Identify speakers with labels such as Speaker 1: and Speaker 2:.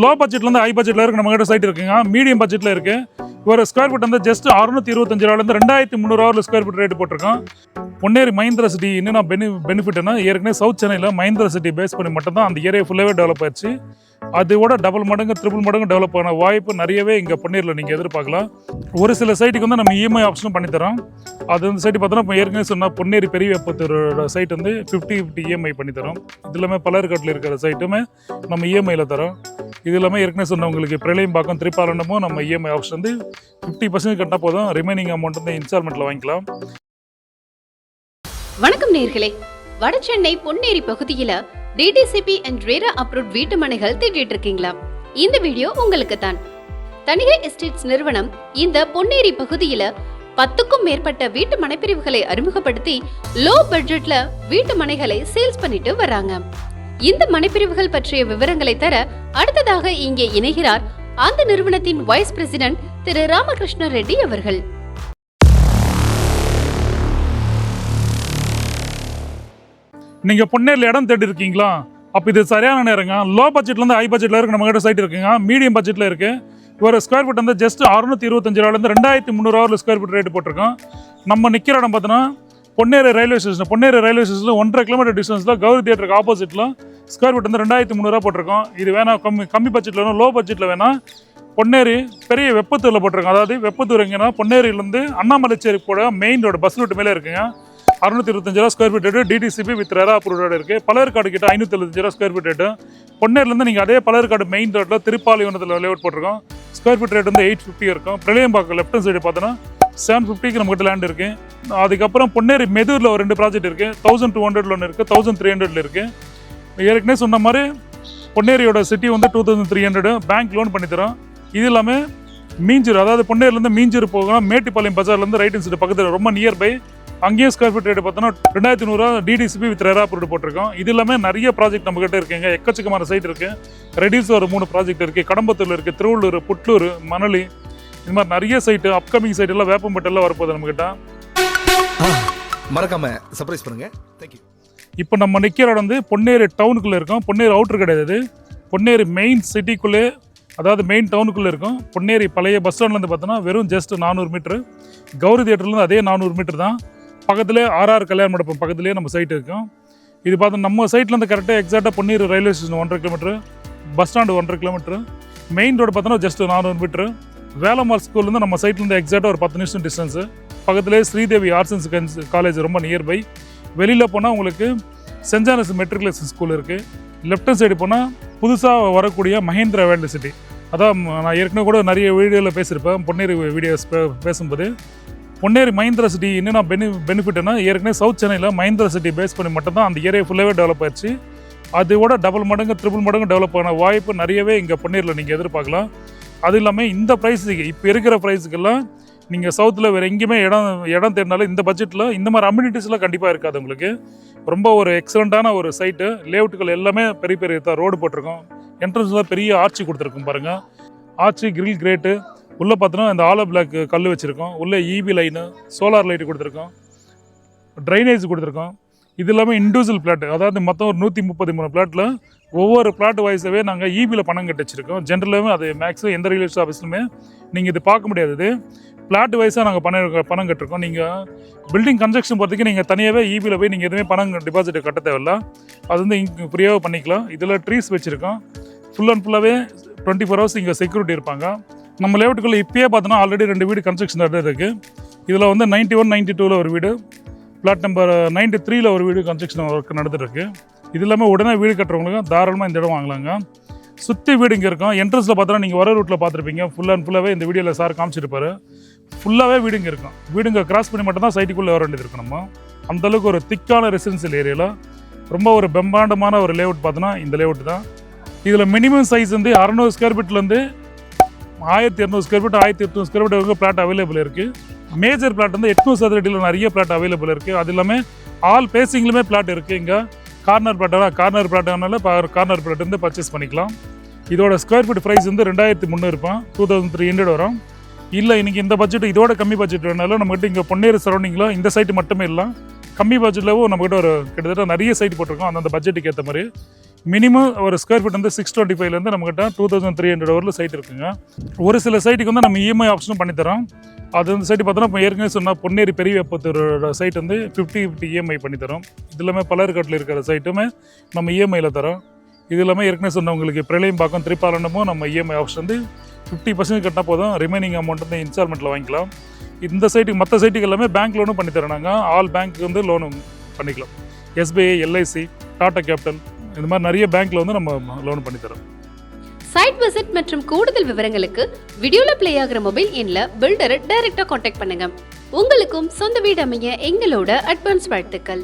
Speaker 1: Low பட்ஜெட்லேருந்து high பட்ஜெட்டில் இருக்குது நம்மகிட்ட சைட் இருக்குங்க. மீடியம் பட்ஜெட்டில் இருக்குது. ஒரு ஸ்கொயர் ஃபீட் வந்து ஜஸ்ட் 625 ரூபாயிலேருந்து 2300 ஸ்கொயர் ஃபீட் ரேட் போட்டிருக்கோம். பொன்னேரி மஹிந்திரா சிட்டி என்னென்ன பெனிஃபிட்னா, ஏற்கனவே சவுத் சென்னையில் மஹிந்திரா சிட்டி பேஸ் பண்ணி மட்டும்தான் அந்த ஏரியா ஃபுல்லாகவே டெவலப் ஆயிடுச்சு. அதோட டபுள் மடங்கு ட்ரிபிள் மடங்கு டெவலப் ஆன வாய்ப்பு நிறையவே இங்கே பொன்னேரியில் நீங்கள் எதிர்பார்க்கலாம். ஒரு சில சைட்டுக்கு வந்து நம்ம இஎம்ஐ ஆப்ஷனும் பண்ணித்தரோம். அது வந்து சைட்டு பார்த்தோன்னா இப்போ ஏற்கனவே சொன்னால் பொன்னேரி பெரிய வெப்பத்தூரோட சைட் வந்து 50/50 இஎம்ஐ பண்ணித்தரோம். இது எல்லாமே பலர்காட்டில் இருக்கிற சைட்டுமே நம்ம இஎம்ஐயில் தரோம். இது எல்லாமே ஏற்கனவே சொன்னவங்களுக்கு பிரளயம்பாக்கம் திருப்பாலண்டமும் நம்ம இஎம்ஐ ஆப்ஷன் வந்து 50% கட்டினா போதும். ரிமைனிங் அமௌண்ட் வந்து இன்ஸ்டால்மெண்ட்டில் வாங்கிக்கலாம்.
Speaker 2: வணக்கம் நேயர்களே, வடசென்னை பொன்னேரி பகுதியில டிடிசிபி அண்ட் ரேரா அப்ரூவ்ட் வீட்டு மனைகள் தேடிட்டு இருக்கீங்களா? இந்த வீடியோ உங்களுக்கு தான். தனிகை எஸ்டேட்ஸ் நிறுவனம் இந்த பொன்னேரி பகுதியில 10க்கும் மேற்பட்ட வீட்டு மனைப்பிரிவுகளை அறிமுகப்படுத்தி லோ பட்ஜெட்ல வீட்டு மனைகளை சேல்ஸ் பண்ணிட்டு வராங்க. இந்த மனைப்பிரிவுகள் பற்றிய விவரங்களை தர அடுத்ததாக இங்கே இணைகிறார் அந்த நிறுவனத்தின் வைஸ் பிரசிடென்ட் திரு ராமகிருஷ்ண ரெட்டி அவர்கள்.
Speaker 1: நீங்கள் பொன்னேரியில் இடம் தேடி இருக்கீங்களா? அப்போ இது சரியான நேரங்க. லோ பட்ஜெட்லேருந்து ஹை பட்ஜெட்டில் இருக்குது நம்மகிட்ட சைட் இருக்குங்க. மீடியம் பட்ஜெட்டில் இருக்குது. ஒரு ஸ்கொயர் ஃபீட் வந்து ஜஸ்ட் 625 ரூபாயிலேருந்து 2300 ஸ்கொயர் ஃபீட் ரேட் போட்டிருக்கோம். நம்ம நிற்கிற இடம் பார்த்தோன்னா Ponneri railway station. Ponneri railway ஸ்டேஷனில் 1.5 கிலோமீட்டர் டிஸ்டன்ஸில் கௌரி தியேட்டருக்கு ஆப்போசிட்டில் ஸ்கொயர் ஃபீட் வந்து 2300 போட்டிருக்கோம். இது வேணால் கம்மி பட்ஜெட்டில் வேணும், லோ பட்ஜெட்டில் வேணால் பொன்னேரி பெரிய வெப்பத்தூரில் போட்டிருக்கோம். அதாவது வெப்பத்தூர் எங்கன்னா பொன்னேரியிலேருந்து அண்ணாமலைச்சேரி போட மெயின் ரோடு பஸ் ரூட் மேலே இருக்குங்க. 625 square feet rate DTCP with RERA approved இருக்குது. பலர்காடு கிட்ட 575 ஸ்கொயர் ஃபீட் ரேட்டு. பொன்னேரிலேருந்து நீங்கள் அதே பலர்காடு மெயின் ரோட்டில் திருப்பாலிவனத்தில் லேஅவுட் போட்டிருக்கோம். ஸ்கொயர் ஃபீட் ரேட் வந்து 850 இருக்கும். பிரளயம்பாக்கம் லெஃப்ட் ஹேண்ட் சைடு பார்த்தோன்னா 750க்கு நம்மகிட்ட லேண்ட் இருக்குது. அதுக்கப்புறம் பொன்னேரி மெதூரில் ஒரு 2 ப்ராஜெக்ட் இருக்குது. 1200 ஒன்று இருக்குது, 1300 இருக்குது. ஏற்கனவே சொன்ன மாதிரி பொன்னேரியோட சிட்டி வந்து 2300 பேங்க் லோன் பண்ணித்தரோம். இது இல்லாமல் மீஞ்சூர், அதாவது பொன்னேரிலேருந்து மீஞ்சூர் போகணும், மேட்டுப்பாளையம் பஜார்லேருந்து ரைட் ஹேண்ட் சைடு பக்கத்தில் ரொம்ப நியர்பை. அங்கேயும் ஸ்கொயர் ஃபீட் ரேட் பார்த்தோன்னா 2100 டிடிசிபி வித் ரெரா அப்ரூவ்ட் போட்டிருக்கோம். இது எல்லாமே நிறைய ப்ராஜெக்ட் நம்மகிட்ட இருக்குங்க. எக்கச்சக்கமான சைட் இருக்குது. ரெடியூஸ் ஒரு 3 ப்ராஜெக்ட் இருக்குது. கடம்பத்தூரில் இருக்குது, திருவள்ளூர், புட்லூர், மணலி, இது மாதிரி நிறைய சைட்டு அப்கமிங் சைட் எல்லாம் வேப்பம்பட்டெல்லாம் வரப்போகுது நம்மகிட்ட.
Speaker 3: மறக்காம சர்ப்ரைஸ் பண்ணுங்க. தேங்க்யூ.
Speaker 1: இப்போ நம்ம நிற்கிற இடம் வந்து பொன்னேரி டவுனுக்குள்ளே இருக்கும். பொன்னேரி அவுட்ரு கிடையாது. பொன்னேரி மெயின் சிட்டிக்குள்ளே, அதாவது மெயின் டவுனுக்குள்ளே இருக்கும். பொன்னேரி பழைய பஸ் ஸ்டாண்ட்லேருந்து பார்த்தோன்னா வெறும் ஜஸ்ட் 400 மீட்ரு. கௌரி தியேட்டர்லேருந்து அதே 400 மீட்டர் தான். பக்கத்துலேயே ஆர்ஆர் கல்யாண மண்டபம் பக்கத்துலேயே நம்ம சைட் இருக்கும். இது பார்த்தோம் நம்ம சைட்லேருந்து கரெக்டாக எக்ஸாக்டாக Ponneri railway station 1.5 kilometre, bus stand 1.5 kilometre, main road பார்த்தோன்னா ஜஸ்ட் 400 மீட்ரு. வேலம்மாள் ஸ்கூல்லேருந்து நம்ம சைட்லேருந்து எக்ஸாக்டாக ஒரு 10 நிமிஷம் டிஸ்டன்ஸு. பக்கத்துலேயே Sridevi arts and science college ரொம்ப நியர்பை. வெளியில் போனால் உங்களுக்கு சென்ட் ஜானஸ் மெட்ரிகுலேஷன் ஸ்கூல் இருக்குது. லெஃப்ட் ஹேண்ட் சைடு போனால் புதுசாக வரக்கூடிய மஹிந்திரா வேர்ல்டு சிட்டி. அதான் நான் ஏற்கனவே கூட நிறைய வீடியோவில் பேசியிருப்பேன். பொன்னேரி வீடியோஸ் பேசும்போது பொன்னேரி மஹிந்திரா சிட்டி என்னென்ன பெனிஃபிட்னா, ஏற்கனவே சவுத் சென்னையில் மஹிந்திரா சிட்டி பேஸ் பண்ணி மட்டும்தான் அந்த ஏரியா ஃபுல்லாகவே டெவலப் ஆயிடுச்சு. அதோட டபுள் மடங்கு ட்ரிபிள் மடங்கு டெவலப் ஆன வாய்ப்பு நிறையவே இங்கே பொன்னேரியில் நீங்கள் எதிர்பார்க்கலாம். அது இல்லாமல் இந்த ப்ரைஸுக்கு இப்போ இருக்கிற ப்ரைஸுக்கெல்லாம் நீங்கள் சவுத்தில் வேறு எங்கேயுமே இடம் தேடினாலும் இந்த பட்ஜெட்டில் இந்த மாதிரி அம்யூனிட்டிஸ்லாம் கண்டிப்பாக இருக்காது உங்களுக்கு. ரொம்ப ஒரு எக்ஸலண்ட்டான ஒரு சைட்டு. லேஅவுட்டுகள் எல்லாமே பெரிய பெரிய ரோடு போட்டிருக்கோம். என்ட்ரன்ஸில் பெரிய ஆர்ச்சி கொடுத்துருக்கோம் பாருங்கள். Arch grill gate. உள்ளே பார்த்தோன்னா இந்த ஆலோ பிளாக் கல் வச்சுருக்கோம். உள்ளே இபி லைனு, சோலார் லைட்டு கொடுத்துருக்கோம், ட்ரைனேஜ் கொடுத்துருக்கோம். இது எல்லாமே இண்டிவிஜுவல் பிளாட். அதாவது மொத்தம் ஒரு 133 பிளாட்டில் ஒவ்வொரு பிளாட் வாய்ஸாகவே நாங்கள் இபியில் பணம் கட்டி வச்சுருக்கோம். ஜென்ரலாகவே அது மேக்ஸிமம் எந்த ரியல் எஸ்டேட் ஆஃபீஸ்லுமே நீங்கள் இது பார்க்க முடியாது. இது பிளாட் வைஸாக நாங்கள் பணம் கட்டிருக்கோம். நீங்கள் பில்டிங் கன்ஸ்ட்ரக்ஷன் போகிறதுக்கு நீங்கள் தனியாகவே இபியில் போய் நீங்கள் எதுவுமே பணம் டிபாசிட் கட்ட தேவையில்ல. அது வந்து இங்கே ஃப்ரீயாக பண்ணிக்கலாம். இதில் ட்ரீஸ் வச்சுருக்கோம். ஃபுல் அண்ட் ஃபுல்லாகவே 24 hours இங்கே செக்யூரிட்டி இருப்பாங்க. நம்ம லேஅவுட்டுக்குள்ளே இப்போயே பார்த்தோன்னா ஆல்ரெடி 2 வீடு கன்ஸ்ட்ரக்ஷன் இருக்குது. இதில் வந்து 91, 92 ஒரு வீடு, பிளாட் நம்பர் 93 ஒரு வீடு கன்ஸ்ட்ரக்ஷன் ஒர்க் நடந்துகிட்ருக்கு. இது இல்லாமல் உடனே வீடு கட்டுறவங்களுக்கு தாராளமாக இந்த இடம் வாங்கலாங்க. சுற்றி வீடு இங்கே இருக்கும். என்ட்ரன்ஸில் பார்த்தோன்னா நீங்கள் வர ரூட்டில் பார்த்துருப்பீங்க. ஃபுல் அண்ட் ஃபுல்லாகவே இந்த வீடியோவில் சார் காமிச்சிருப்பார். ஃபுல்லாகவே வீடுங்க இருக்கும். வீடுங்க கிராஸ் பண்ணி மட்டும் தான் சைட்டுக்குள்ளே வர வேண்டியது இருக்கும். நம்ம அந்தளவுக்கு ஒரு திக்கான ரெசிடென்சியல் ஏரியாவில் ரொம்ப ஒரு பிரம்மாண்டமான ஒரு லேஅவுட் பார்த்தோன்னா இந்த லேஅவுட் தான். இதில் மினிமம் சைஸ் வந்து 600 ஸ்கொயர் ஃபீட்லேருந்து 1200 ஸ்கொயர் ஃபீட், 1800 ஸ்கொயர் ஃபீட் வரைக்கும் பிளாட் அவைலபிள் இருக்குது. மேஜர் பிளாட் வந்து 800 சதுரடியில் நிறைய பிளாட் அவைலபிள் இருக்குது. அது இல்லாமல் ஆல் பேசிங்லுமே பிளாட் இருக்குது. இங்கே கார்னர் பிளாட்டாக கார்னர் பிளாட் வந்து பர்ச்சேஸ் பண்ணிக்கலாம். இதோட ஸ்கொயர் ஃபீட் ப்ரைஸ் வந்து 2300 இருப்பான், 2300 வரும். இல்லை இன்றைக்கி இந்த பட்ஜெட் இதோட கம்மி பட்ஜெட் வேணாலும் நம்மகிட்ட இங்கே பொன்னேரி சரௌண்டிங்கில் இந்த சைட்டு மட்டுமே இல்லை, கம்மி பட்ஜெட்லவும் நம்மகிட்ட ஒரு கிட்டத்தட்ட நிறைய சைட் போட்டிருக்கோம். அந்தந்த பட்ஜெட்டுக்கு ஏற்ற மாதிரி மினிமம் ஒரு ஸ்கொயர் ஃபீட் வந்து 625லேருந்து நம்மகிட்ட 2300 வரல சைட் இருக்குங்க. ஒரு சில சைட்டுக்கு வந்து நம்ம இஎம்ஐ ஆப்ஷனும் பண்ணித்தரோம். அது வந்து சைட்டு பார்த்தோன்னா இப்போ ஏற்கனவே சொன்னால் பொன்னேரி பெரிய வெப்பத்தூரோட சைட் வந்து 50/50 இஎம்ஐ பண்ணித்தரோம். இது எல்லாமே பலர்காட்டில் இருக்கிற சைட்டுமே நம்ம இஎம்ஐயில் தரோம். இது எல்லாமே ஏற்கனவே சொன்னவங்களுக்கு பிரளயம்பாக்கம் திரிப்பாலனமும் நம்ம இஎம்ஐ ஆப்ஷன் வந்து 50% கட்டினா போதும், ரிமைனிங் அமௌண்ட் வந்து இன்ஸ்டால்மெண்ட்டில் வாங்கிக்கலாம். இந்த சைட்டுக்கு மற்ற சைட்டுக்கு எல்லாமே பேங்க் லோனும் பண்ணித்தரோம். நாங்கள் ஆல் பேங்க்கு வந்து லோனும் பண்ணிக்கலாம். எஸ்பிஐ, எல்ஐசி, டாடா கேபிட்டல் இந்த மாதிரி நிறைய பேங்க்ல வந்து நம்ம லோன் பண்ணித்தரோம்.
Speaker 2: சைட் விசிட் மற்றும் கூடுதல் விவரங்களுக்கு வீடியோல ப்ளே ஆகிற மொபைல் எண்ணில் பில்டரை டைரக்டா காண்டாக்ட் பண்ணுங்க. உங்களுக்கும் சொந்த வீடு அமைய எங்களோட அட்வான்ஸ் வாழ்த்துக்கள்.